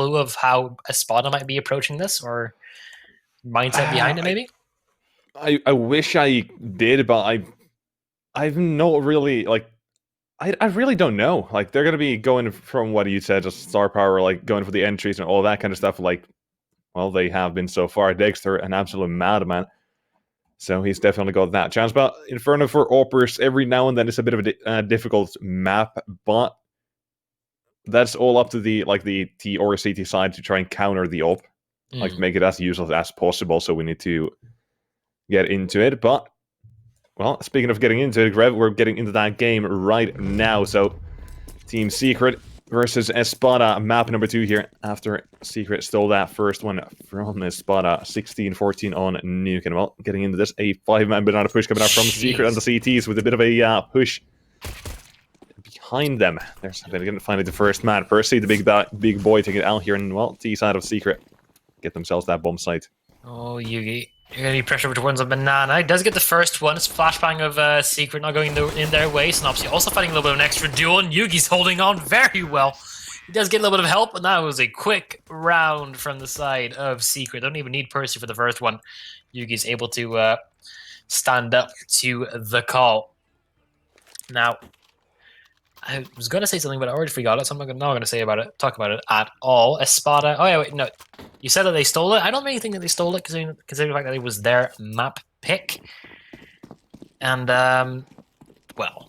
clue of how ESPADA might be approaching this, or mindset behind it, maybe? I wish I did, but I've not really, like, I really don't know. Like, they're going to be going from what you said, just star power, like, going for the entries and all that kind of stuff, like, well, they have been so far. Dexter, an absolute madman. So he's definitely got that chance. But Inferno for Oppers, every now and then it's a bit of a difficult map, but that's all up to the T or CT side to try and counter the op. Like, make it as useless as possible, so we need to get into it. But, well, speaking of getting into it, Grev, we're getting into that game right now. So, Team Secret versus ESPADA, map number 2 here, after Secret stole that first one from ESPADA, 16-14 on Nuke. And, well, getting into this, a 5-man banana push coming out from Secret and the CTs with a bit of a push behind them. They're going to find the first man. Percy, the big boy, taking it out here, and, well, T side of Secret get themselves that bomb site. Oh, Yugi. You're going to be pressure over towards a banana. He does get the first one. It's flashbang of Secret not going in their way. Synopsy also fighting a little bit of an extra duel, and Yugi's holding on very well. He does get a little bit of help, but that was a quick round from the side of Secret. Don't even need Percy for the first one. Yugi's able to stand up to the call. Now, I was going to say something, but I already forgot it, so I'm not going to talk about it at all. ESPADA. Oh, yeah, wait, no. You said that they stole it. I don't really think that they stole it, considering the fact that it was their map pick. And, well,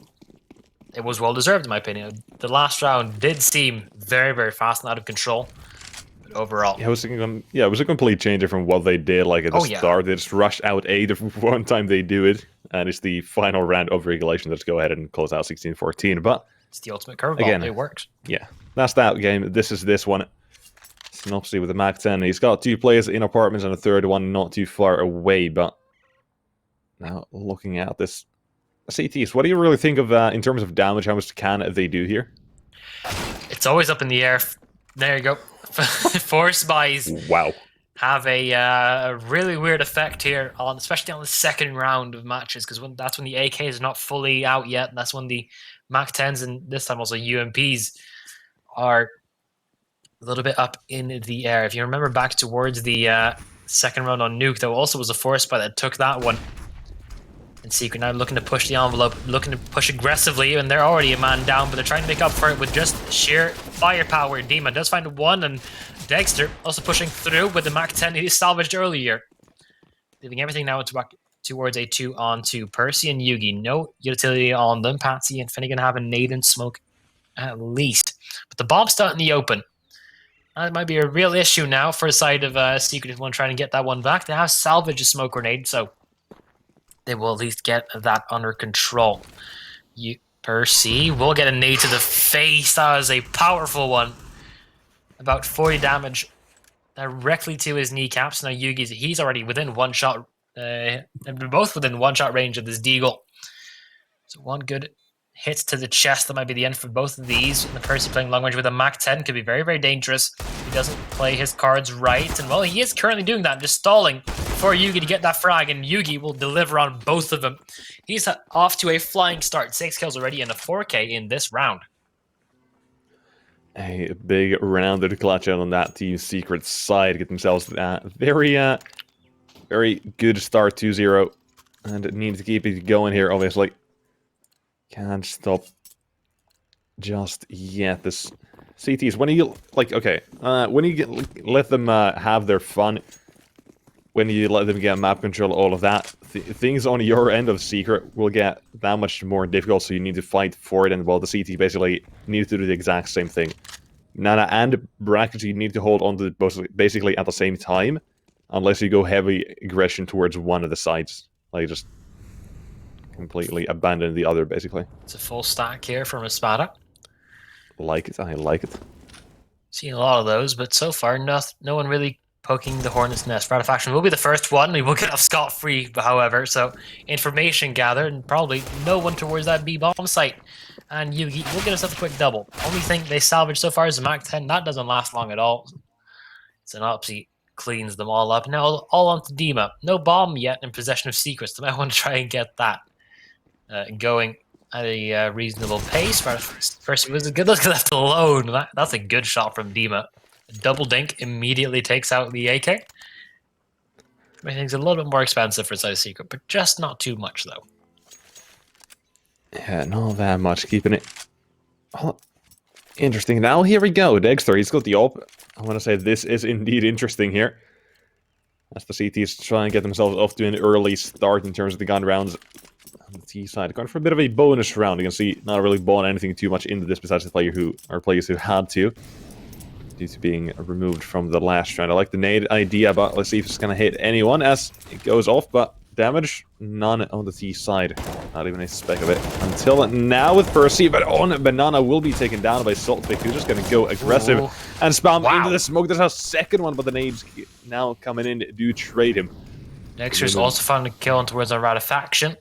it was well-deserved, in my opinion. The last round did seem very, very fast and out of control. But overall... Yeah, it was a complete change from what they did, like, at the start. They just rushed out A the one time they do it. And it's the final round of regulation. Let's go ahead and close out 16-14. But it's the ultimate curveball. It works. Yeah, that's that game. This is this one. Synopsy with the Mac 10. He's got 2 players in apartments and a third one not too far away. But now looking at this CTs, what do you really think of in terms of damage? How much can they do here? It's always up in the air. There you go. Force buys. Wow. Have a really weird effect here, especially on the second round of matches, because that's when the AK is not fully out yet, and that's when the Mac 10s and this time also UMPs are a little bit up in the air. If you remember back towards the second round on Nuke, there also was a force buy that took that one. And Secret now looking to push the envelope, looking to push aggressively, and they're already a man down, but they're trying to make up for it with just sheer firepower. Dima does find one, and Dexter also pushing through with the Mac 10 he salvaged earlier. Leaving everything now towards a 2-on-2. Percy and Yugi, no utility on them. Patsy and Finnegan have a nade and smoke at least. But the bomb's still out in the open. That might be a real issue now for the side of Secret if one trying to get that one back. They have salvaged a smoke grenade, so they will at least get that under control. Percy will get a nade to the face. That was a powerful one. About 40 damage directly to his kneecaps. Now he's already within one shot. They're both within one shot range of this deagle. So one good hit to the chest. That might be the end for both of these. And the Percy playing long range with a Mac 10 could be very, very dangerous. He doesn't play his cards right. And well, he is currently doing that, just stalling for Yugi to get that frag. And Yugi will deliver on both of them. He's off to a flying start. 6 kills already and a 4K in this round. A big rounded clutch out on that Team Secret side. Get themselves that very good start 2-0. And need to keep it going here, obviously. Can't stop just yet. This CTs, when you, like, okay, when you let them have their fun, when you let them get map control, all of that, things on your end of Secret will get that much more difficult, so you need to fight for it, and, well, the CT basically need to do the exact same thing. Nana and Brackets, you need to hold on to basically at the same time, unless you go heavy aggression towards one of the sides. Like, just completely abandon the other, basically. It's a full stack here from ESPADA. Like it, I like it. Seen a lot of those, but so far, no one really poking the hornet's nest. Ratifaction will be the first one. We will get off scot-free, however, so information gathered, and probably no one towards that B-bomb site. And Yugi will get himself a quick double. Only thing they salvaged so far is the Mac 10. That doesn't last long at all. Synopsy cleans them all up. Now all on to Dima. No bomb yet in possession of Secrets. They might want to try and get that going at a reasonable pace. First, it was a good look left alone. That's a good shot from Dima. Double Dink immediately takes out the AK. I think it's a little bit more expensive for size secret, but just not too much though. Yeah, not that much. Keeping it. Oh, interesting. Now here we go. Dexter, he's got the op. I want to say this is indeed interesting here. As the CTs try and get themselves off to an early start in terms of the gun rounds. On the T side, going for a bit of a bonus round. You can see not really bought anything too much into this besides the players who had to. Due to being removed from the last round. I like the nade idea, but let's see if it's going to hit anyone as it goes off, but damage, none on the T side. Not even a speck of it. Until now with Percy, but on Banana will be taken down by Saltvic, who's just going to go aggressive and spam into the smoke. There's a second one, but the nades now coming in do trade him. Dexter's also found a kill on towards our Ratifaction,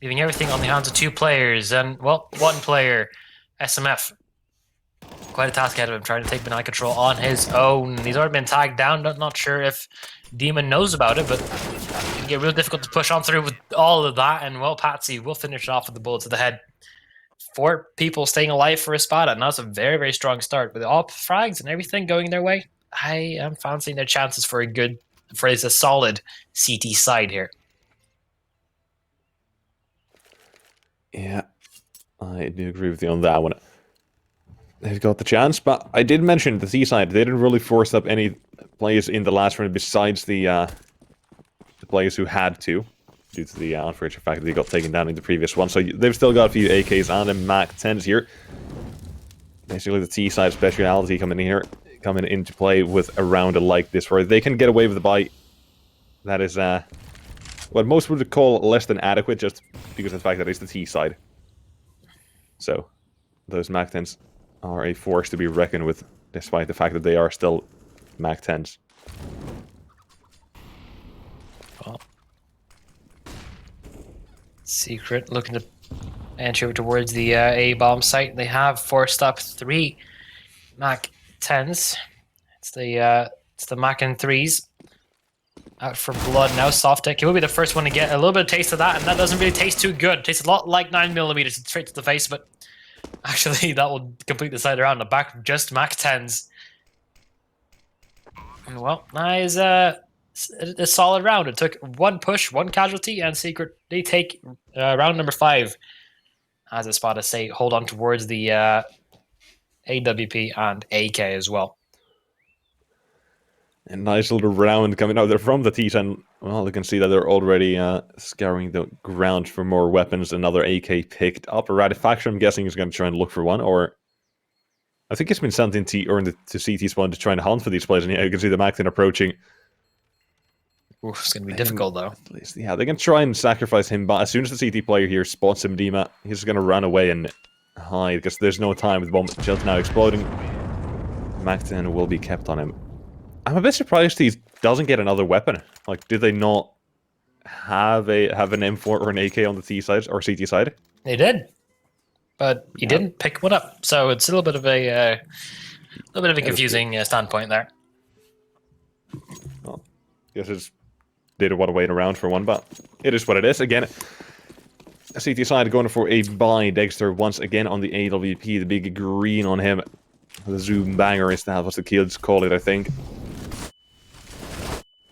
leaving everything on the hands of 2 players, and, well, 1 player, SMF. Quite a task ahead of him, trying to take banana control on his own. He's already been tagged down. Not sure if Demon knows about it, but it can get real difficult to push on through with all of that. And, well, Patsy will finish it off with the bullet to the head. 4 people staying alive for ESPADA, and that's a very, very strong start. With all frags and everything going their way, I am fancying their chances for a solid CT side here. Yeah, I do agree with you on that one. They've got the chance, but I did mention the C-side. They didn't really force up any players in the last round besides the players who had to, due to the unfortunate fact that they got taken down in the previous one. So they've still got a few AKs and a MAC-10s here. Basically the T-side speciality coming into play with a round like this, where they can get away with the buy. That is what most would call less than adequate, just because of the fact that it's the T-side. So those MAC-10s are a force to be reckoned with, despite the fact that they are still MAC-10s. Well, Secret looking to enter towards the A-bomb site. They have forced up 3 MAC-10s. It's the MAC-3s. Out for blood now. Softic. He will be the first one to get a little bit of taste of that, and that doesn't really taste too good. It tastes a lot like 9mm straight to the face, but actually that will complete the side around the back. Just MAC-10s. And, well, that is a solid round. It took 1 push, 1 casualty, and Secret, they take round number 5. As ESPADA say, hold on towards the AWP and AK as well. A nice little round coming out there from the T10. Well, you can see that they're already scouring the ground for more weapons. Another AK picked up. A Ratifaction, I'm guessing, is going to try and look for one, or I think it's been sent into to CT spawn to try and hunt for these players. And yeah, you can see the MAC-10 approaching. Ooh, it's going to be difficult, though. At least, yeah, they can try and sacrifice him, but as soon as the CT player here spots him, Dima, he's going to run away and hide, because there's no time with the bomb just now exploding. MAC-10 will be kept on him. I'm a bit surprised he doesn't get another weapon. Like, did they not have an M4 or an AK on the T side or CT side? They did, but he didn't pick one up. So it's a little bit of a confusing standpoint there. Well, I guess they don't want to wait around for one, but it is what it is. Again, CT side going for a buy. Dexter once again on the AWP, the big green on him. The zoom banger is that what the kids call it, I think.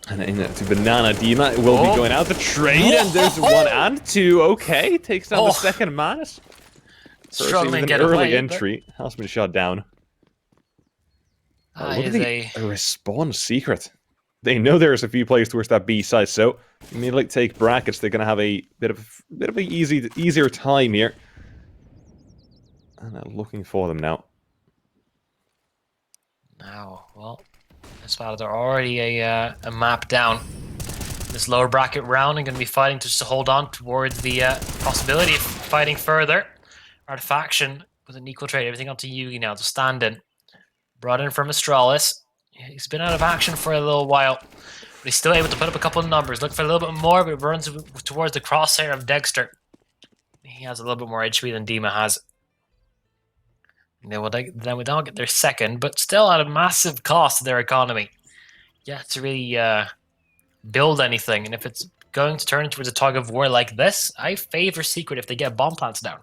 And into Banana, Dima will be going out the trade, and there's 1 and 2. Okay, takes down the second Manus. Struggling to get early away, entry has been shot down. Look at the respawn Secret. They know there's a few players towards that B side, so immediately take brackets. They're gonna have a bit of an easier time here. And I'm looking for them now. Now, well, ESPADA are already a map down. This lower bracket round, and going to be fighting to just hold on towards the possibility of fighting further. Artifaction with an equal trade, everything up to Yugi now to stand in. Brought in from Astralis. He's been out of action for a little while, but he's still able to put up a couple of numbers. Look for a little bit more, but runs towards the crosshair of Dexter. He has a little bit more HP than Dima has. Then we don't get their second, but still at a massive cost to their economy. Yeah, to really build anything, and if it's going to turn towards a tug of war like this, I favor Secret if they get bomb plants down.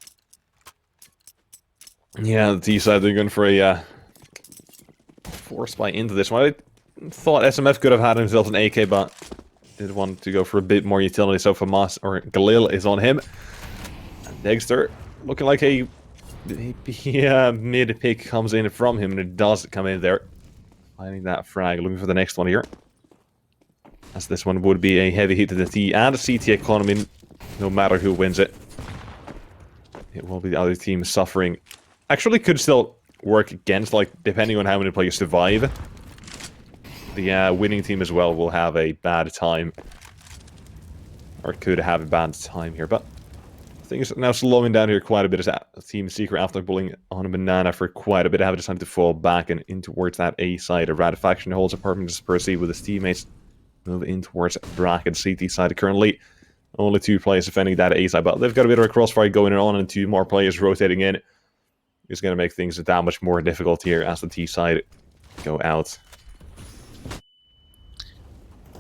Yeah, the T side, they're going for a force buy into this one. I thought SMF could have had himself an AK, but did want to go for a bit more utility, so Famas or Galil is on him. And Dexter looking like a mid pick comes in from him, and it does come in there. Finding that frag, looking for the next one here. As this one would be a heavy hit to the T and the CT economy, no matter who wins it. It will be the other team suffering. Actually, could still work against, like, depending on how many players survive. The winning team as well will have a bad time. Or could have a bad time here, but things are now slowing down here quite a bit as Team Secret, after bullying on a banana for quite a bit, have decided to fall back and in towards that A side. A Rad faction holds apartment to proceed with his teammates. Move in towards Bracket CT side currently. Only 2 players defending that A side, but they've got a bit of a crossfire going on, and 2 more players rotating in. It's going to make things that much more difficult here as the T side go out.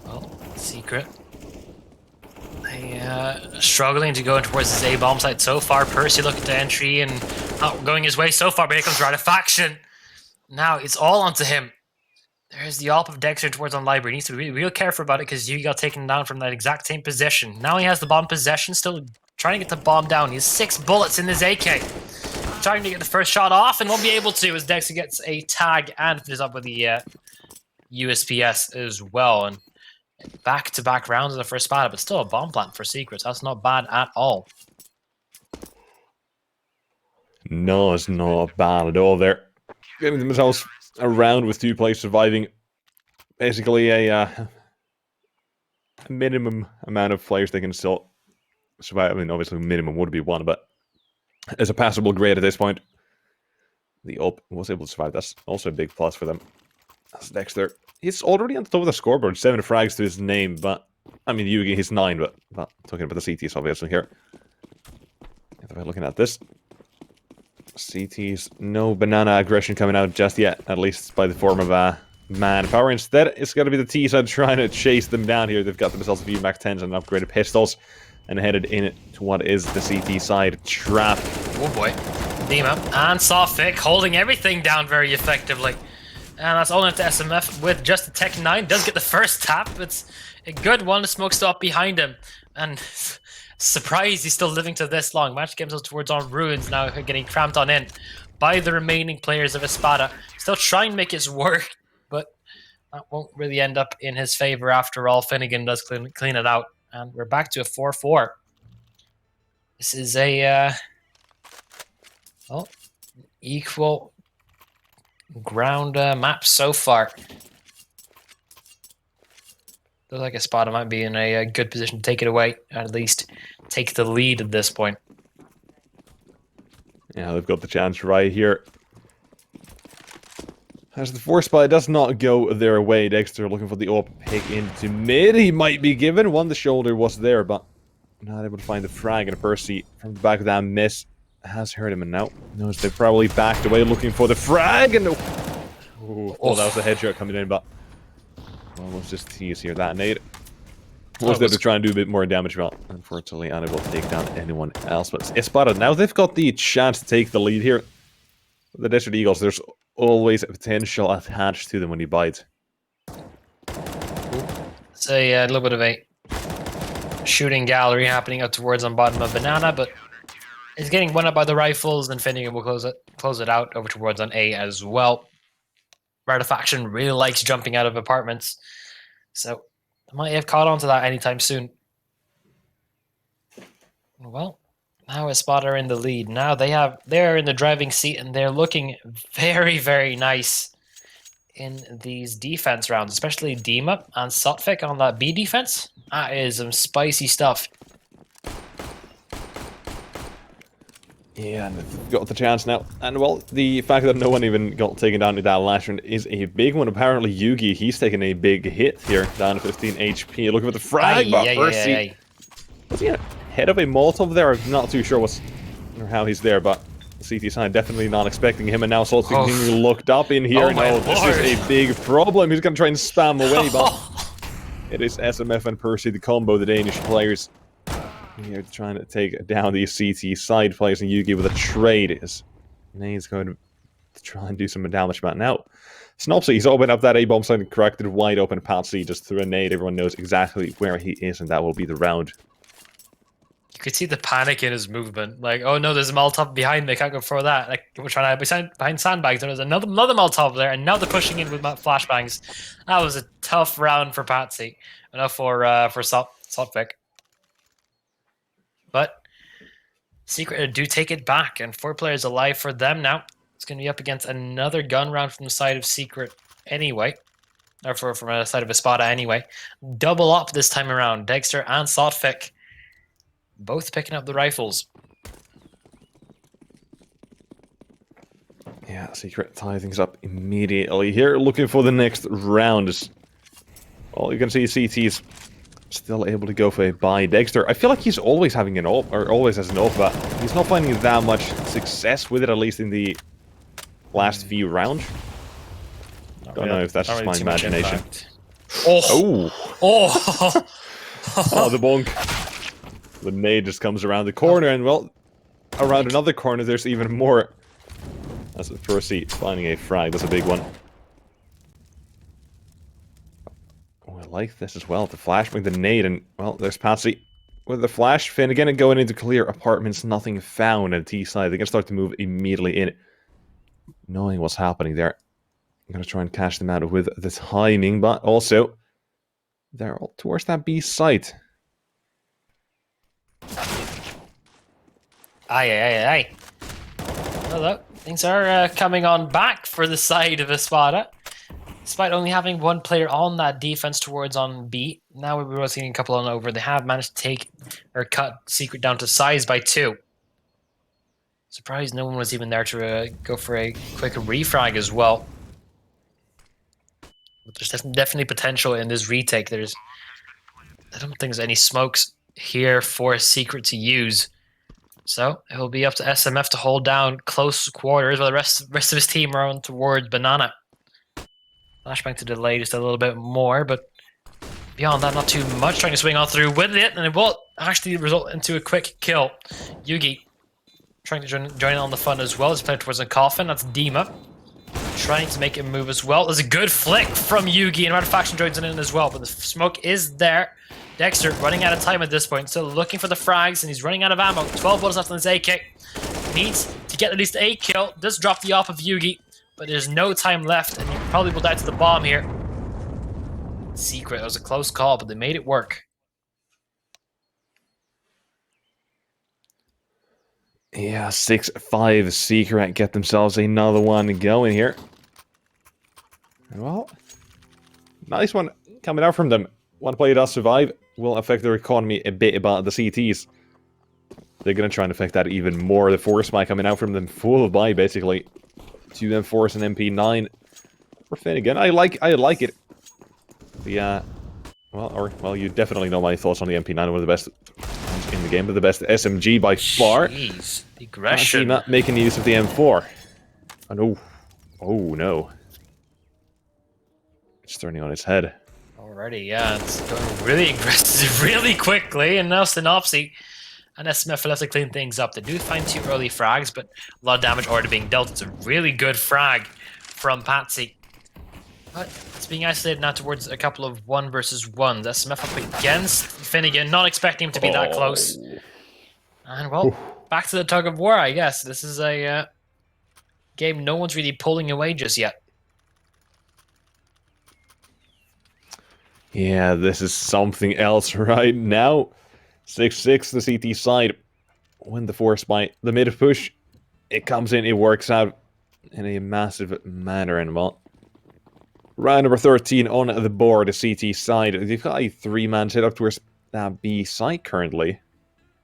Well, Secret. They struggling to go in towards this A bomb site so far. Percy looking to entry and not going his way so far, but here comes Rad faction. Now it's all onto him. There's the AWP of Dexter towards on library. He needs to be real careful about it because you got taken down from that exact same position. Now he has the bomb possession, still trying to get the bomb down. He has 6 bullets in his AK. Trying to get the first shot off and won't be able to as Dexter gets a tag and finishes up with the USPS as well. And back-to-back rounds of the first SPADA, but still a bomb plant for Secrets. That's not bad at all. No, it's not bad at all there. Getting themselves around with 2 players surviving. Basically a minimum amount of players they can still survive. I mean, obviously minimum would be 1, but as a passable grade at this point. The UP was able to survive. That's also a big plus for them. That's Dexter. He's already on the top of the scoreboard. 7 frags to his name, but I mean, Yugi, he's 9, but talking about the CTs obviously here. If we're looking at this, CTs, no banana aggression coming out just yet, at least by the form of manpower. Instead, it's going to be the T side trying to chase them down here. They've got themselves a few Mac 10s and upgraded pistols, and headed in to what is the CT side trap. Oh boy. Dima and Sofik holding everything down very effectively. And that's all into SMF with just the Tech 9. Does get the first tap. It's a good one. The smoke stop behind him. And surprised he's still living to this long. Match games towards on Ruins now, getting cramped on in by the remaining players of ESPADA. Still trying to make his work, but that won't really end up in his favor after all. Finnegan does clean it out. And we're back to a 4-4. This is a equal ground map so far. Looks like ESPADA might be in a good position to take it away, at least take the lead at this point. Yeah, they've got the chance right here. As the force buy does not go their way, Dexter looking for the AWP pick into mid. He might be given. One, the shoulder was there, but not able to find the frag. And Percy from the back of that miss has hurt him, and now knows they've probably backed away looking for the frag. And oh, that was a headshot coming in, but almost just tease here. That nade was there to try and do a bit more damage, but unfortunately unable to take down anyone else. But ESPADA, now they've got the chance to take the lead here. The Desert Eagles, there's always a potential attached to them when you bite. It's a little bit of a shooting gallery happening up towards on bottom of Banana, but it's getting won up by the rifles, and Finnegan will close it out over towards on A as well. Faction really likes jumping out of apartments, so they might have caught on to that anytime soon. Well, now ESPADA are in the lead. Now they're in the driving seat, and they're looking very, very nice in these defense rounds, especially Dima and Sotfik on that B defense. That is some spicy stuff. Yeah, and they've got the chance now. And, well, the fact that no one even got taken down to that last round is a big one. Apparently, Yugi, he's taken a big hit here, down to 15 HP. Looking for the frag, but Percy... Was he ahead of a Molotov there? I'm not too sure or how he's there, but CT side definitely not expecting him, and now Salt's being looked up in here. No, this is a big problem. He's going to try and spam away, but it is SMF and Percy, the combo, the Danish players. Here trying to take down these CT side players, and Yugi with a trade is he's going to try and do some damage. But now Snopsy, he's opened up that A-bomb site and corrected wide open Patsy just through a nade. Everyone knows exactly where he is, and that will be the round. You could see the panic in his movement. Like, oh no, there's a Molotov behind me. I can't go for that. Like, we're trying to hide behind sandbags. There's another Molotov there, and now they're pushing in with flashbangs. That was a tough round for Patsy. Enough for Sotvic. But Secret do take it back, and 4 players alive for them now. It's going to be up against another gun round from the side of Secret anyway. Or from the side of ESPADA anyway. Double up this time around. Dexter and Sotvic both picking up the rifles. Yeah, Secret tie things up immediately here, looking for the next round. Well, you can see CT's still able to go for a buy. Dexter, I feel like he's always having an AWP, or always has an AWP, but he's not finding that much success with it, at least in the last few rounds. Don't know if that's just my imagination. Oh! Oh, the bonk. The nade just comes around the corner, and well, around another corner there's even more. That's the Percy finding a frag. That's a big one. Oh, I like this as well. The flashbang, the nade, and well, there's Patsy with the flash. Finnegan going into clear apartments. Nothing found at T side. They can start to move immediately in, knowing what's happening there. I'm gonna try and catch them out with the timing, but also they're all towards that B site. Aye. Hello. Things are coming on back for the side of ESPADA. Despite only having 1 player on that defense towards on B, now we're rotating a couple on over. They have managed to take or cut Secret down to size by 2. Surprised no one was even there to go for a quick refrag as well. But there's definitely potential in this retake. I don't think there's any smokes here for Secret to use. So it will be up to SMF to hold down close quarters while the rest of his team are on towards Banana. Flashbang to delay just a little bit more, but beyond that, not too much. Trying to swing on through with it, and it will actually result into a quick kill. Yugi trying to join in on the fun as well. He's playing towards a coffin. That's Dima trying to make him move as well. There's a good flick from Yugi, and Faction joins in as well, but the smoke is there. Dexter running out of time at this point, still looking for the frags, and he's running out of ammo. 12 bullets left on his AK. Needs to get at least a kill. Does drop the off of Yugi, but there's no time left, and he probably will die to the bomb here. Secret, it was a close call, but they made it work. Yeah, 6-5 Secret get themselves another one going here. Well, nice one coming out from them. One player does survive, will affect their economy a bit, but the CTs, they're going to try and affect that even more. The force spike coming out from them full of buy, basically. 2 M4s and MP9 for Finnegan. I like it. The, well, you definitely know my thoughts on the MP9. One of the best in the game, but the best SMG by far. Jeez, aggression. Not making use of the M4. And oh no. It's turning on its head. Already, yeah, it's going really aggressive really quickly, and now Synopsy and SMF will have to clean things up. They do find 2 early frags, but a lot of damage already being dealt. It's a really good frag from Patsy. But it's being isolated now towards a couple of 1 versus 1s. SMF up against Finnegan, not expecting him to be that close. And well, back to the tug of war, I guess. This is a game no one's really pulling away just yet. Yeah, this is something else right now. 6-6, the CT side. When the force by the mid push, it comes in, it works out in a massive manner. And well, round number 13 on the board, the CT side. They've got a 3-man set up towards that B side currently.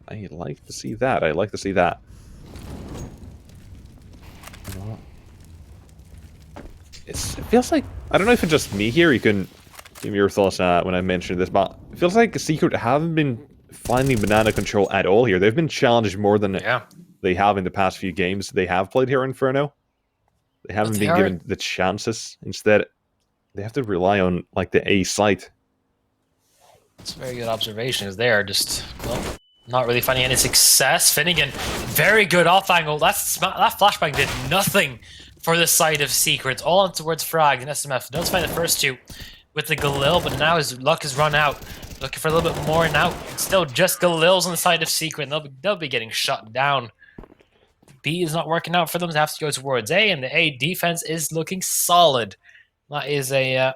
I like to see that. It feels like, I don't know if it's just me here, you can give me your thoughts when I mentioned this, but it feels like Secret haven't been finding banana control at all here. They've been challenged more than they have in the past few games they have played here in Inferno. They haven't been given the chances. Instead, they have to rely on like the A site. It's a very good observation, is they are just, well, not really finding any success. Finnegan, very good off angle. That flashbang did nothing for the side of Secrets. All on towards Frag and SMF. Does find the first two with the Galil, but now his luck has run out. Looking for a little bit more now. It's still just Galil's on the side of Secret, and they'll be getting shut down. B is not working out for them. They have to go towards A, and the A defense is looking solid. That is a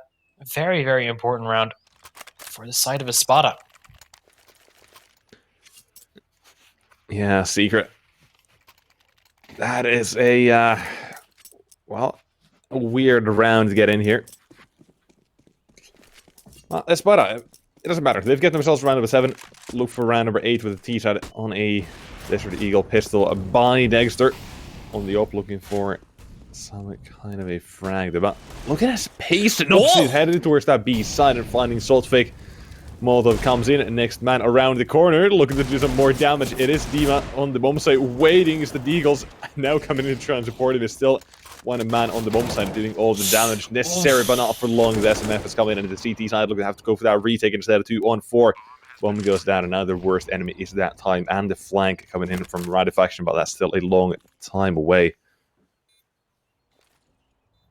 very, very important round for the side of ESPADA. Yeah, Secret. That is a, well, a weird round to get in here. Well, ESPADA, it doesn't matter. They've get themselves round number 7. Look for round number 8 with a T-Side on a Desert Eagle pistol by Dexter. On the up, looking for some kind of a frag. But look at his pace. And he's headed towards that B side and finding Salt Fake. Molotov comes in, and next man around the corner, looking to do some more damage. It is Dima on the bomb site, waiting. Is the Deagles now coming in to try and support him. Is still one man on the bomb side doing all the damage necessary, but not for long. The SMF is coming in, and the CT side looking to have to go for that retake instead of 2-on-4. Bomb goes down, and now their worst enemy is that time, and the flank coming in from Rider faction, but that's still a long time away.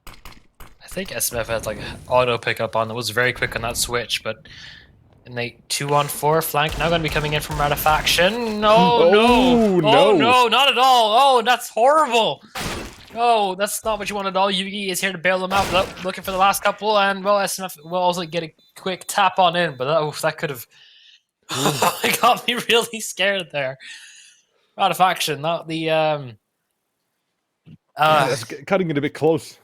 I think SMF has like auto pickup on. That was very quick on that switch, but in the 2-on-4 flank now going to be coming in from Ratifaction. No, no, oh no, not at all. Oh, that's horrible. Oh, that's not what you want at all. Yugi is here to bail them out, looking for the last couple, and well, SMF will also get a quick tap on in, but that could have. It got me really scared there. Ratifaction, not the that's cutting it a bit close.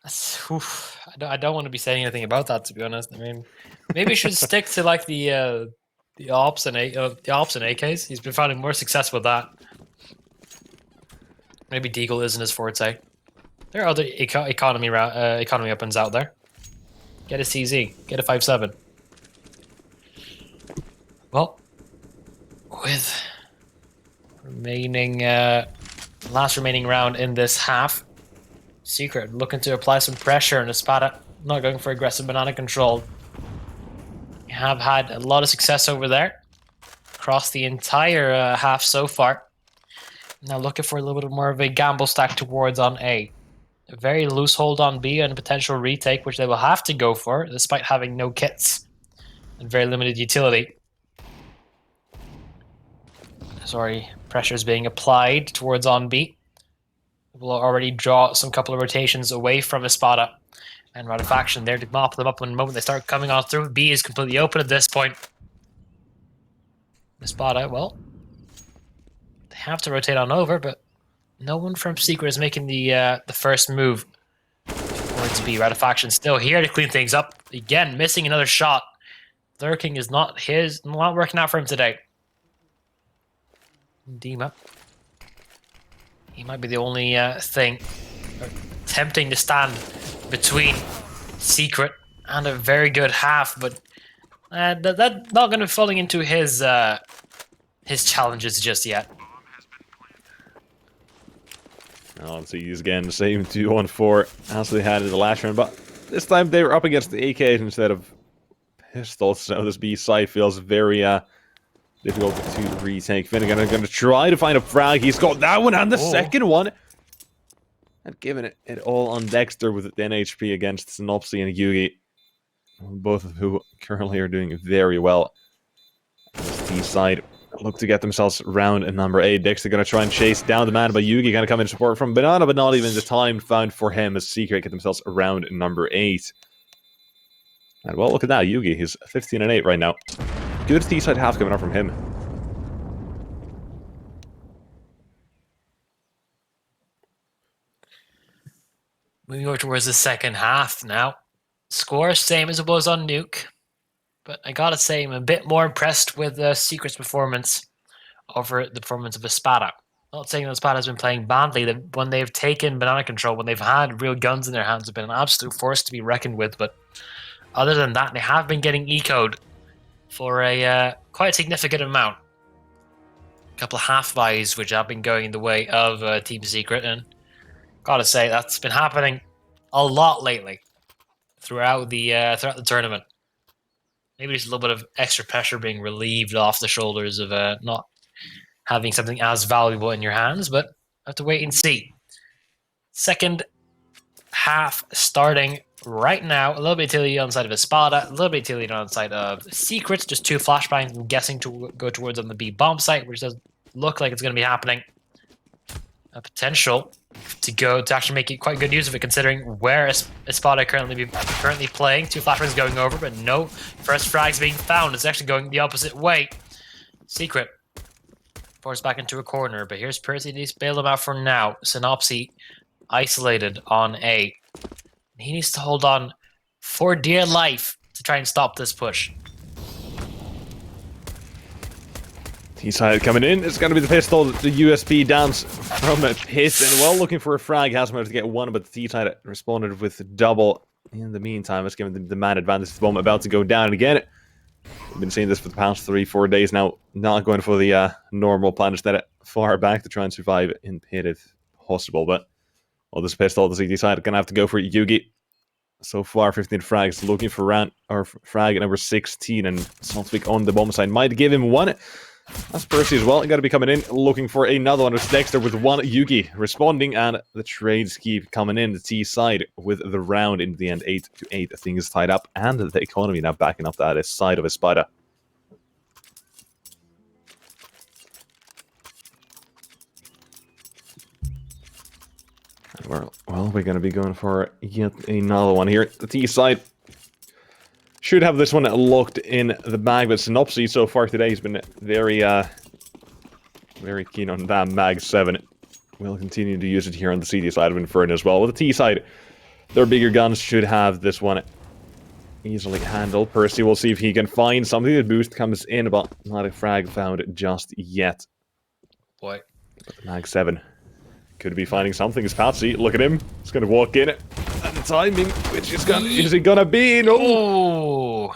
I don't want to be saying anything about that, to be honest. I mean, maybe we should stick to like the ops and AKs. He's been finding more success with that. Maybe Deagle isn't his forte. There are other economy weapons out there. Get a CZ. Get a 5.7. Well, with remaining last remaining round in this half, Secret looking to apply some pressure, and ESPADA not going for aggressive banana control. You have had a lot of success over there across the entire half so far. Now looking for a little bit more of a gamble stack towards on A. A very loose hold on B and a potential retake, which they will have to go for, despite having no kits and very limited utility. Sorry, pressure is being applied towards on B. We'll already draw some couple of rotations away from ESPADA and Ratifaction there to mop them up when the moment they start coming on through. B is completely open at this point. ESPADA, well, they have to rotate on over, but no one from Secret is making the first move towards B. Ratifaction still here to clean things up. Again, missing another shot. Lurking is not working out for him today. Dima. He might be the only thing attempting to stand between Secret and a very good half, but that's not going to be falling into his challenges just yet. So he's again the same 2-on-4 as they had in the last round, but this time they were up against the AKs instead of pistols, so this B side feels very difficult to retake. Finnegan going to try to find a frag. He's got that one and the second one. And giving it all on Dexter with 10 HP against Synopsy and Yugi. Both of who currently are doing very well. This B side look to get themselves round in number 8. Dexter going to try and chase down the man, but Yugi going to come in support from Banana, but not even the time found for him as Secret get themselves around in number 8. And well, look at that. Yugi, he's 15-8 right now. Good T-side half coming up from him. Moving over towards the second half now. Score same as it was on Nuke, but I gotta say I'm a bit more impressed with Secret's performance over the performance of ESPADA. Not saying that ESPADA has been playing badly. When they've taken banana control, when they've had real guns in their hands, have been an absolute force to be reckoned with. But other than that, they have been getting ecoed for a quite significant amount. A couple of half buys which have been going in the way of Team Secret, and gotta say that's been happening a lot lately throughout the tournament. Maybe there's a little bit of extra pressure being relieved off the shoulders of not having something as valuable in your hands, but I have to wait and see. Second half starting right now. A little bit tilly on the side of ESPADA, a little bit tilly on the side of Secrets. Just 2 flashbangs, I'm guessing, to go towards on the B bomb site, which does look like it's going to be happening. A potential to actually make it quite good use of it, considering where ESPADA currently playing. 2 flashbangs going over, but no first frags being found. It's actually going the opposite way. Secret forced back into a corner, but here's Percy to bail him out for now. Synopsy isolated on A. He needs to hold on for dear life to try and stop this push. T-side coming in. It's going to be the pistol, the USB dance from a pit. And well, looking for a frag. Has managed to get one, but the T-side responded with double. In the meantime, it's giving the man advantage. The bomb about to go down again. We've been seeing this for the past 3-4 days now. Not going for the normal plan, instead far back to try and survive in pit if possible. But well, this pistol, the CT side, going to have to go for Yugi. So far, 15 frags. Looking for frag number 16, and Saltwick on the bomb side might give him one. That's Percy as well. Got to be coming in, looking for another one. It's Dexter with one. Yugi responding, and the trades keep coming in. The T side with the round in the end, 8-8. Things tied up, and the economy now backing up that side of ESPADA. Well, we're going to be going for yet another one here. The T side should have this one locked in the bag, but Synopsy so far today has been very keen on that Mag 7. We'll continue to use it here on the CD side of Inferno as well. With the T side, their bigger guns should have this one easily handled. Percy will see if he can find something. The boost comes in, but not a frag found just yet. Boy. But the Mag 7 could be finding something. It's Patsy. Look at him. He's going to walk in. And the timing, which is it gonna be? No. Oh,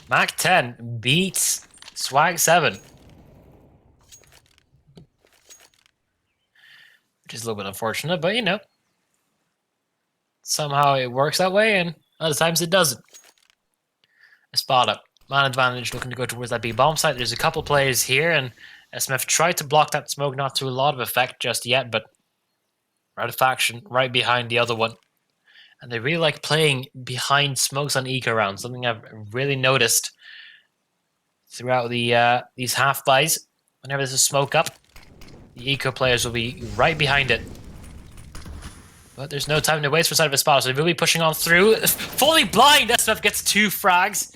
Mac 10 beats Swag 7, which is a little bit unfortunate, but you know, somehow it works that way, and other times it doesn't. ESPADA, man advantage, looking to go towards that B bomb site. There's a couple players here, and SMF tried to block that smoke, not to a lot of effect just yet, but Ratifaction right behind the other one. And they really like playing behind smokes on eco rounds, something I've really noticed throughout the these half buys. Whenever there's a smoke up, the eco players will be right behind it. But there's no time to waste for side of ESPADA, so they will be pushing on through. Fully blind, SMF gets 2 frags.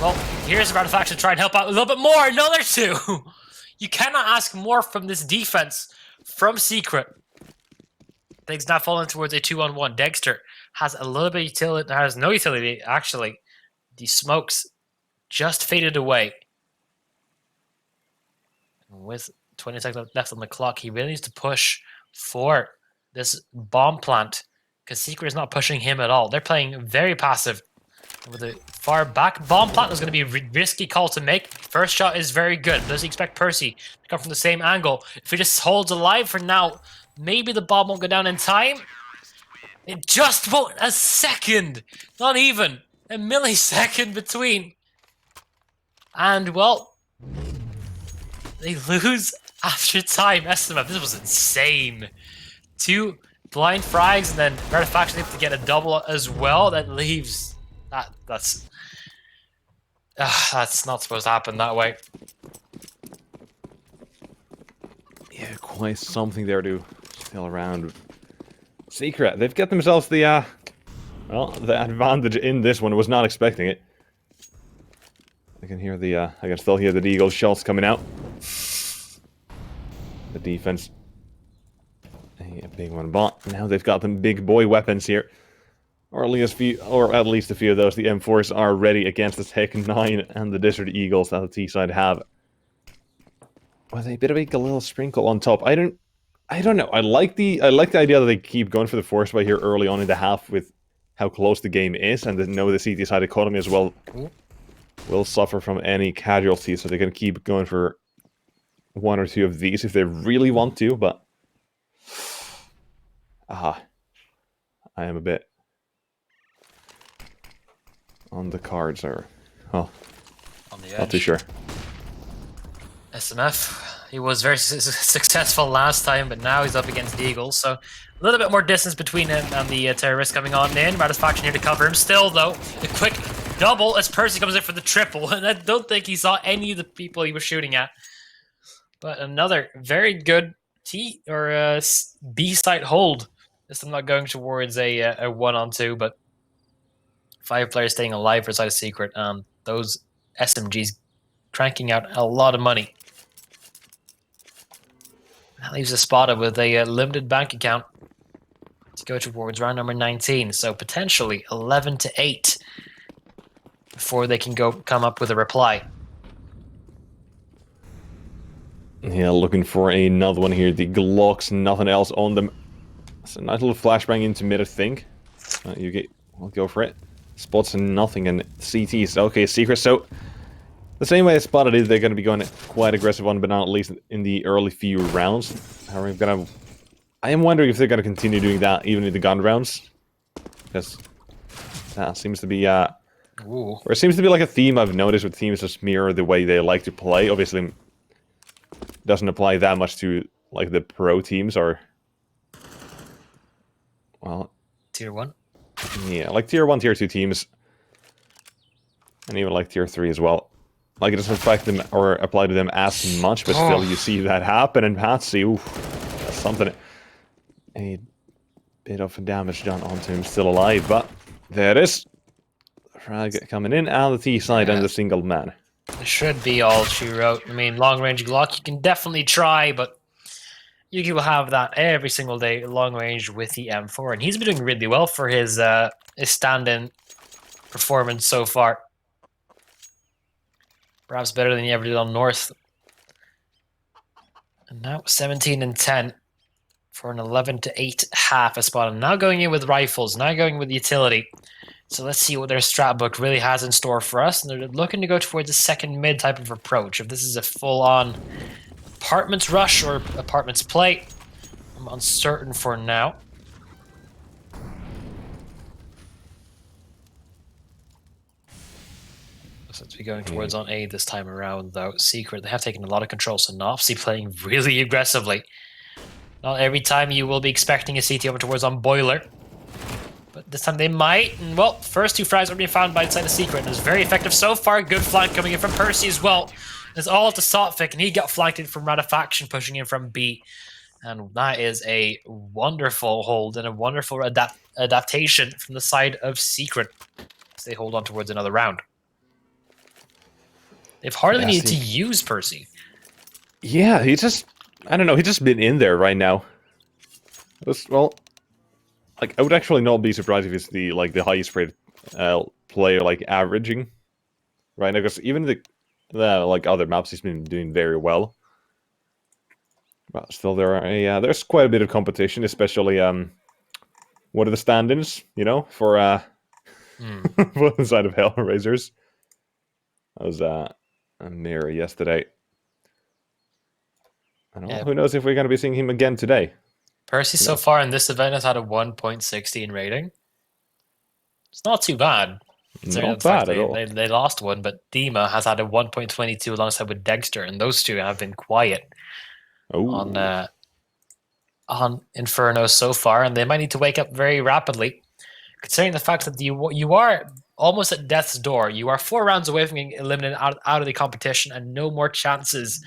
Well, here's a Ratifaction to try and help out a little bit more. Another 2. You cannot ask more from this defense from Secret. Things not falling towards a 2-on-1. Dexter has a little bit of utility, has no utility, actually. The smokes just faded away. With 20 seconds left on the clock, he really needs to push for this bomb plant, because Secret is not pushing him at all. They're playing very passive. With a far back bomb plant is going to be a risky call to make. First shot is very good. Does he expect Percy to come from the same angle? If he just holds alive for now, maybe the bomb won't go down in time. It just won't. A second. Not even. A millisecond between. And, well, they lose after time. SMF, this was insane. 2 blind frags, and then Ratifaction able to get a double as well. That leaves... That's not supposed to happen that way. Yeah, quite something there to still around. Secret, they've got themselves the the advantage in this one. I was not expecting it. I can hear I can still hear the Eagle shots coming out. The defense, a big one, but now they've got them big boy weapons here. Or at least a few of those. The M4s are ready against the Tech 9 and the Desert Eagles that the T side have. With a bit of a little sprinkle on top. I don't know. I like the idea that they keep going for the force by here early on in the half with how close the game is, and they know the CT side economy as well will suffer from any casualties, so they're gonna keep going for 1 or 2 of these if they really want to, but I am a bit on the cards, or well, on the edge. not too sure. SMF, He was very successful last time, but now he's up against Deagle, so a little bit more distance between him and the terrorist coming on in. Ratisfaction here to cover him. Still, though, a quick double as Percy comes in for the triple, and I don't think he saw any of the people he was shooting at. But another very good B site hold. This I'm not going towards a 1-on-2, but 5 players staying alive for Side of Secret. Those SMGs cranking out a lot of money. That leaves ESPADA with a limited bank account to go towards round number 19. So potentially 11-8 before they can come up with a reply. Yeah, looking for another one here. The Glocks, nothing else on them. It's a nice little flashbang into mid, I think. I'll go for it. Spots and nothing, and CTs. Okay, Secret. So the same way as Spotted is, they're going to be going quite aggressive on banana, at least in the early few rounds. However, I am wondering if they're going to continue doing that even in the gun rounds, because that seems to be or it seems to be like a theme I've noticed with teams just mirror the way they like to play. Obviously, doesn't apply that much to like the pro teams or Tier 1. Yeah, like Tier 1, Tier 2 teams, and even like Tier 3 as well. Like, it doesn't affect them or apply to them as much, but still you see that happen, and Patsy, oof, that's something. A bit of damage done onto him, still alive, but there it is. Frag coming in, and the T side and the single man. It should be all she wrote. I mean, long-range Glock, you can definitely try, but Yuki will have that every single day, long-range with the M4, and he's been doing really well for his stand-in performance so far. Perhaps better than he ever did on North. And now 17-10 for an 11-8 half a spot. And now going in with rifles, now going with utility. So let's see what their strat book really has in store for us. And they're looking to go towards a second mid type of approach. If this is a full-on apartments rush or apartments play, I'm uncertain for now. Since we're going towards on A this time around, though, Secret, they have taken a lot of control, so Nopsy playing really aggressively. Not every time you will be expecting a CT over towards on Boiler. But this time they might, and well, first 2 frags are being found by inside the Secret, and it's very effective so far. Good flank coming in from Percy as well. It's all up to Sotfic, and he got flanked in from Ratifaction, pushing in from B. And that is a wonderful hold and a wonderful adaptation from the side of Secret as they hold on towards another round. They've hardly needed to use Percy. Yeah, I don't know, he's just been in there right now. Well, like, I would actually not be surprised if it's the highest rated player, like, averaging right now, because even the like other maps he's been doing very well. But still, there's quite a bit of competition, especially what are the stand-ins, you know, for for the side of Hellraisers. That was a mirror yesterday. I don't know, who knows if we're going to be seeing him again today. Percy so far in this event has had a 1.16 rating. It's not too bad. Not bad at all. They lost one, but Dima has had a 1.22 alongside with Dexter, and those two have been quiet on Inferno so far, and they might need to wake up very rapidly, considering the fact that you are almost at death's door. You are 4 rounds away from being eliminated out of the competition, and no more chances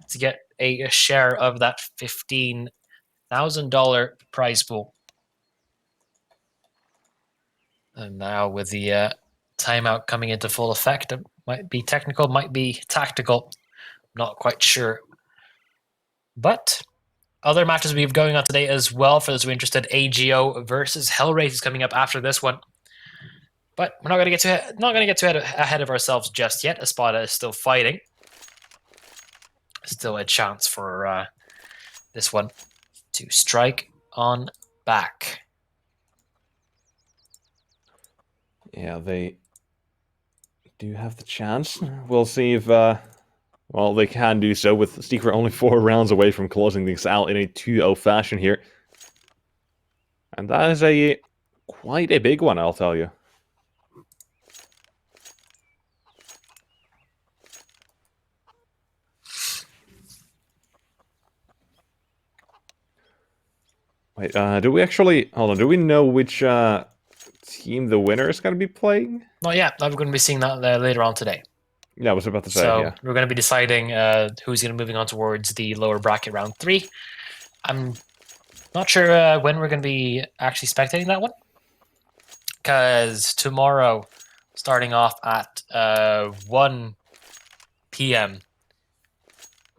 to get a share of that $15,000 prize pool. And now with the timeout coming into full effect, it might be technical, might be tactical. Not quite sure. But other matches we have going on today as well, for those who are interested, AGO versus Hellraise is coming up after this one. But we're not going to get too ahead of ourselves just yet. ESPADA is still fighting. Still a chance for this one to strike on back. Yeah, they do have the chance. We'll see if, well, they can do so, with Secret only 4 rounds away from closing things out in a 2-0 fashion here. And that is quite a big one, I'll tell you. Wait, do we actually... Hold on, do we know which team the winner is going to be playing? Not yet. We're going to be seeing that later on today. Yeah, I was about to say, So yeah. we're going to be deciding who's going to be moving on towards the lower bracket round 3. I'm not sure when we're going to be actually spectating that one. Because tomorrow, starting off at 1 p.m.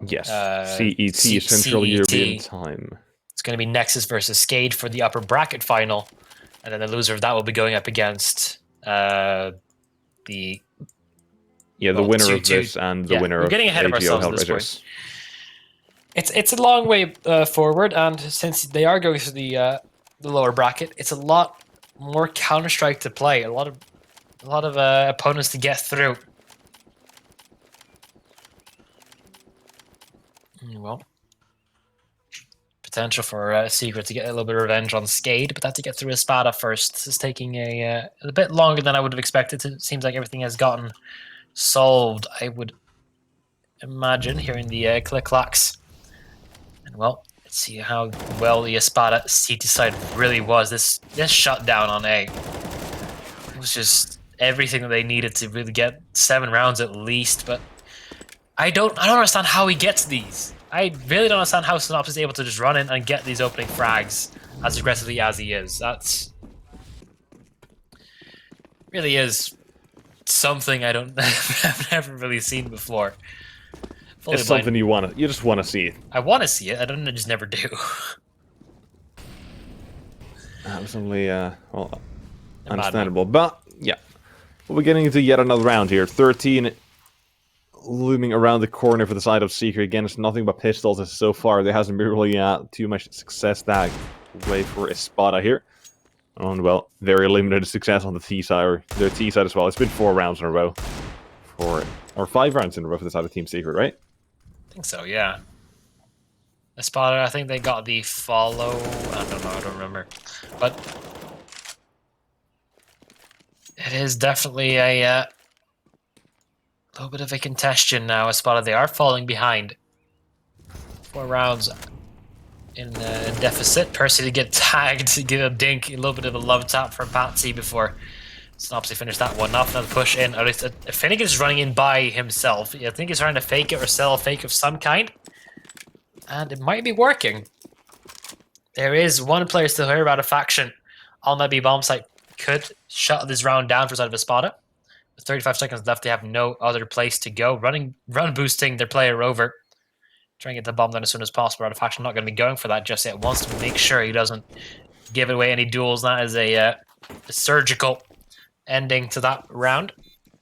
Yes, CET, Central European Time. It's going to be Nexus versus Skade for the upper bracket final. And then the loser of that will be going up against the... Yeah, the winner of this and the winner of getting ahead of AGO ourselves at this Hellraisers. point. It's a long way forward, and since they are going through the lower bracket, it's a lot more Counter-Strike to play. A lot of opponents to get through. Well, potential for Secret to get a little bit of revenge on Skade, but that to get through ESPADA first. This is taking a bit longer than I would have expected. It seems like everything has gotten solved, I would imagine, hearing the click-clacks. And well, let's see how well the ESPADA CT side really was. This shutdown on A. It was just everything that they needed to really get 7 rounds at least, but I don't understand how he gets these. I really don't understand how Synopsis is able to just run in and get these opening frags as aggressively as he is. That's really is something I've never really seen before. Fully it's something you just want to see. I want to see it. I just never do. Absolutely, well, understandable. But yeah, we'll be getting into yet another round here. 13 looming around the corner for the side of Secret. Again, it's nothing but pistols so far. There hasn't been really too much success that way for ESPADA here. And well, very limited success on the T side, or their T side as well. It's been 4 rounds in a row. Or 5 rounds in a row for the side of Team Secret, right? I think so, yeah. ESPADA, I think they got the follow. I don't know, I don't remember. But it is definitely a little bit of a contention now. ESPADA, they are falling behind. 4 rounds in deficit. Percy to get tagged, to give a dink, a little bit of a love tap for Patsy before Snopsy finished that one off. Another push in. At least Finnegan's running in by himself. I think he's trying to fake it or sell a fake of some kind. And it might be working. There is one player still here about a faction on that B bomb site. Could shut this round down for side of ESPADA. With 35 seconds left, they have no other place to go. Run boosting their player over. Trying to get the bomb down as soon as possible. Out faction not going to be going for that just yet. Wants to make sure he doesn't give away any duels. That is a surgical ending to that round.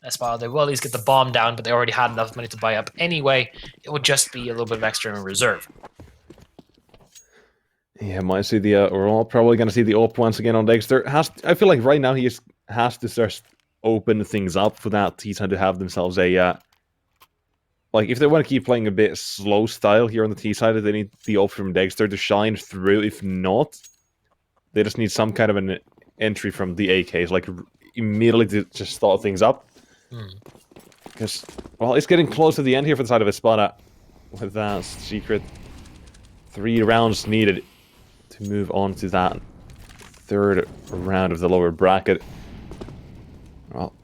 ESPADA, they will at least get the bomb down, but they already had enough money to buy up anyway. It would just be a little bit of extra in reserve. Yeah, might see the we're all probably going to see the op once again on Dexter. I feel like right now he has to start open things up for that T-side to have themselves a like, if they want to keep playing a bit slow style here on the T side, they need the ult from Dexter to shine through. If not, they just need some kind of an entry from the AKs, like immediately to just start things up. Because, well, it's getting close to the end here for the side of ESPADA. With that Secret, 3 rounds needed to move on to that 3rd round of the lower bracket. Well,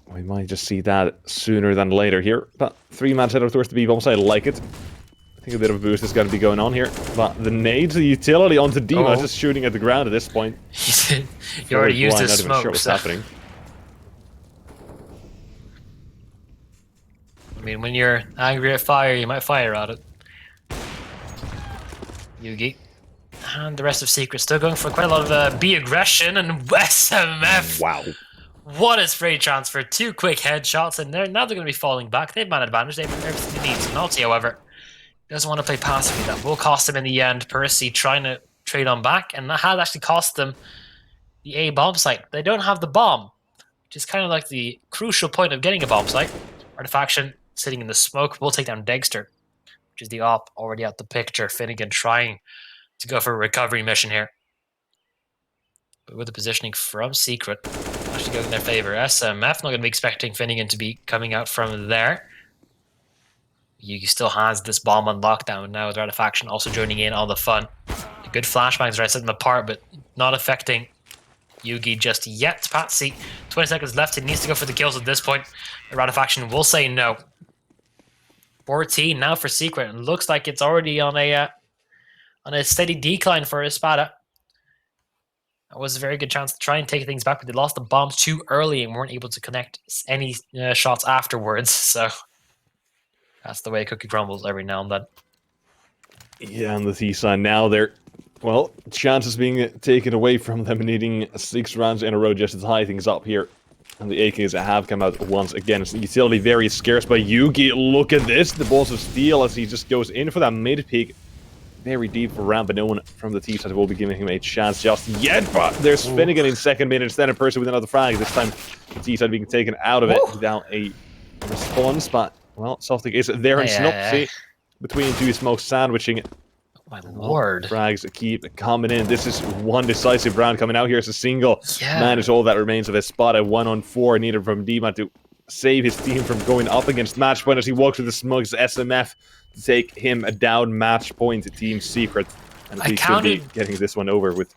we might just see that sooner than later here. But 3-man setup towards the B-bomb side, I like it. I think a bit of a boost is going to be going on here. But the nades, the utility onto Dima, just shooting at the ground at this point. You already used his smoke, not even sure what's happening. I mean, when you're angry at fire, you might fire at it. Yugi. And the rest of Secret still going for quite a lot of B aggression and SMF. Wow. What a spray transfer. 2 quick headshots, and now they're going to be falling back. They've man advantage. They've everything they need. Penalty, however, doesn't want to play passively. That will cost him in the end. Percy trying to trade on back, and that has actually cost them the A bomb site. They don't have the bomb, which is kind of like the crucial point of getting a bomb site. Artifaction sitting in the smoke will take down Dexter, which is the op already out the picture. Finnegan trying to go for a recovery mission here. But with the positioning from Secret, actually going in their favor. SMF not going to be expecting Finnegan to be coming out from there. Yugi still has this bomb on lockdown now with Artifaction also joining in on the fun. Good flashbangs, right? Set them apart, but not affecting Yugi just yet. Patsy, 20 seconds left. He needs to go for the kills at this point. The Ratifaction will say no. 14 now for Secret, and looks like it's already on a steady decline for ESPADA. That was a very good chance to try and take things back, but they lost the bombs too early and weren't able to connect any shots afterwards. So that's the way cookie crumbles every now and then. Yeah, on the T side now, they're, well, chances being taken away from them, needing 6 rounds in a row just to tie things up here. And the AKs have come out once again. It's utility very scarce by Yugi. Look at this, the balls of steel as he just goes in for that mid-peak. Very deep for round, but no one from the T side will be giving him a chance just yet. But there's Finnegan in second mid instead of Percy with another frag. This time the T side being taken out of it without a response. But, well, Softic is there and Snopsy between two smokes sandwiching. My lord. Frags keep coming in. This is one decisive round coming out here. It's a single man is all that remains of his spot. A 1-on-4 needed from Dima to save his team from going up against match point as he walks with the Smugs SMF to take him a down match point to Team Secret. And he should be getting this one over with.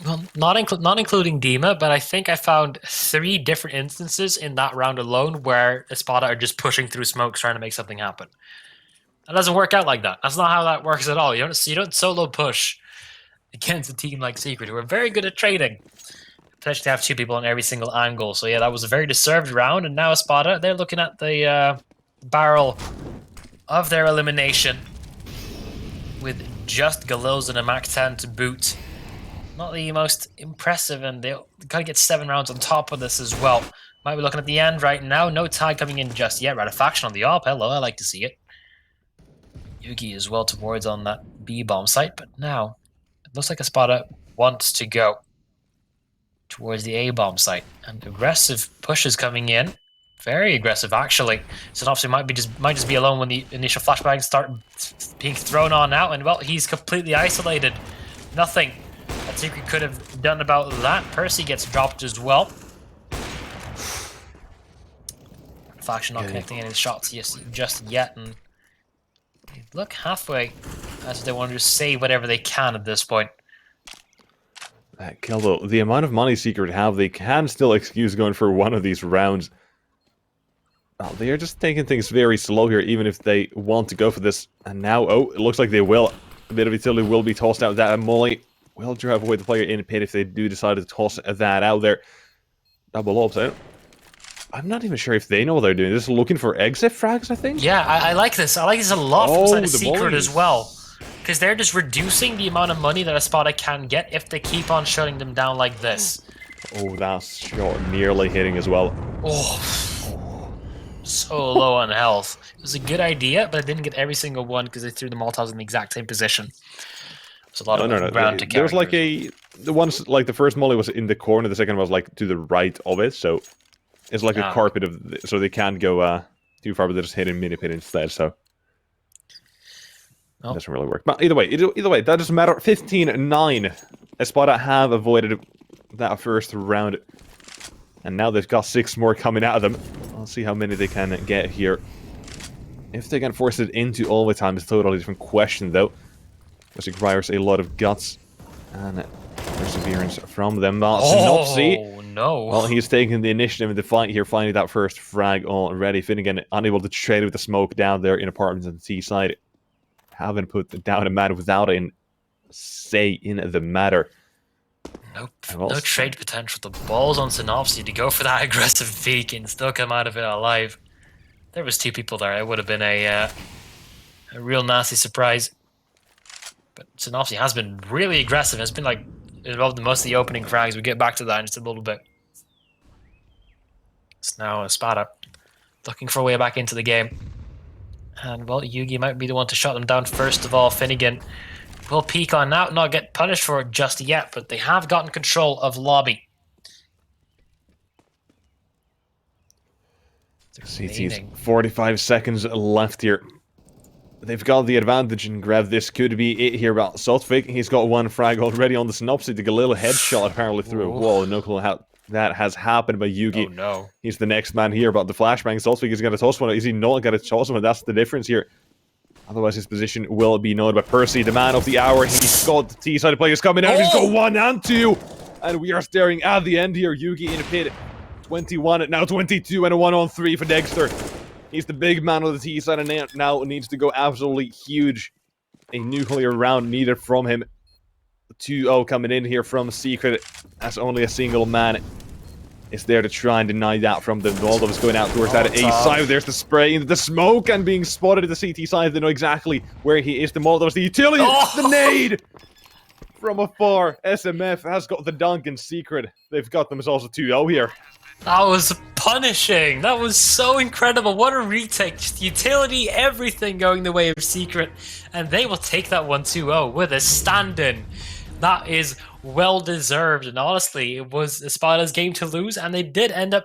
Well, not including Dima, but I think I found 3 different instances in that round alone where ESPADA are just pushing through smokes trying to make something happen. That doesn't work out like that. That's not how that works at all. You don't solo push against a team like Secret, who are very good at trading. Potentially have 2 people on every single angle. So yeah, that was a very deserved round. And now ESPADA, they're looking at the barrel of their elimination with just Galils and a Mac 10 to boot. Not the most impressive, and they gotta get 7 rounds on top of this as well. Might be looking at the end right now. No tag coming in just yet. Ratifaction on the AWP. Hello, I like to see it. Yugi is well towards on that B-bomb site, but now it looks like ESPADA wants to go towards the A-bomb site. And aggressive pushes coming in. Very aggressive, actually. So obviously might just be alone when the initial flashbangs start being thrown on now. And well, he's completely isolated. Nothing that Secret could have done about that. Percy gets dropped as well. Faction not connecting any shots just yet, and they look halfway as if they want to just say whatever they can at this point. Keldo, the amount of money Secret have, they can still excuse going for one of these rounds. Well, they are just taking things very slow here, even if they want to go for this. And now, oh, it looks like they will. A bit of utility will be tossed out. That Molly will drive away the player in pit if they do decide to toss that out there. Double ups. I'm not even sure if they know what they're doing. They're just looking for exit frags, I think. Yeah, I like this. I like this a lot from side of Secret as well. Because they're just reducing the amount of money that ESPADA can get if they keep on shutting them down like this. Oh, that shot nearly hitting as well. Oh, so low on health. It was a good idea, but I didn't get every single one because they threw the Molotovs in the exact same position. There's a lot of ground to carry. There was like the ones, like the first molly was in the corner, the second was like to the right of it, so it's like a carpet of, so they can't go too far, but they just hit in mini pit instead, so it doesn't really work. But either way, that doesn't matter. 15-9. ESPADA have avoided that first round, and now they've got 6 more coming out of them. I'll see how many they can get here. If they can force it into overtime, it's a totally different question, though. This requires a lot of guts and perseverance from them. Synopsy. No. Well, he's taking the initiative in the fight here, finding that first frag already. Finnegan unable to trade with the smoke down there in apartments on the T side. Having put down a man without a say in the matter. Nope. No trade potential. The ball's on Synopsy to go for that aggressive peek and still come out of it alive. There was 2 people there. It would have been a real nasty surprise. But Synopsy has been really aggressive. It's been like involved in most of the opening frags. We'll get back to that in just a little bit. It's now ESPADA looking for a way back into the game. And, well, Yugi might be the one to shut them down first of all. Finnegan will peek on out, not get punished for it just yet, but they have gotten control of lobby. CT's 45 seconds left here. They've got the advantage in grab. This could be it here about Sotfik. He's got 1 frag already on the Synopsy. The Galil headshot apparently through a wall. No clue how that has happened by Yugi. Oh no. He's the next man here about the flashbang. Sotfik is going to toss one. Is he not going to toss one? That's the difference here. Otherwise, his position will be known by Percy, the man of the hour. He's got the T-side players coming out. He's got 1 and 2. And we are staring at the end here. Yugi in a pit. 21, now 22, and a 1-on-3 for Dexter. He's the big man on the T-side and now needs to go absolutely huge. A nuclear round needed from him. 2-0 coming in here from Secret, as only a single man is there to try and deny that from the Molotov is going out towards that A side. There's the spray into the smoke and being spotted at the CT side. They know exactly where he is. The Molotov's the utility, the nade from afar. SMF has got the dunk in Secret. They've got themselves a 2-0 here. That was punishing. That was so incredible. What a retake. Just utility, everything going the way of Secret. And they will take that 1-2-0 with a stand-in. That is well deserved. And honestly, it was ESPADA's game to lose. And they did end up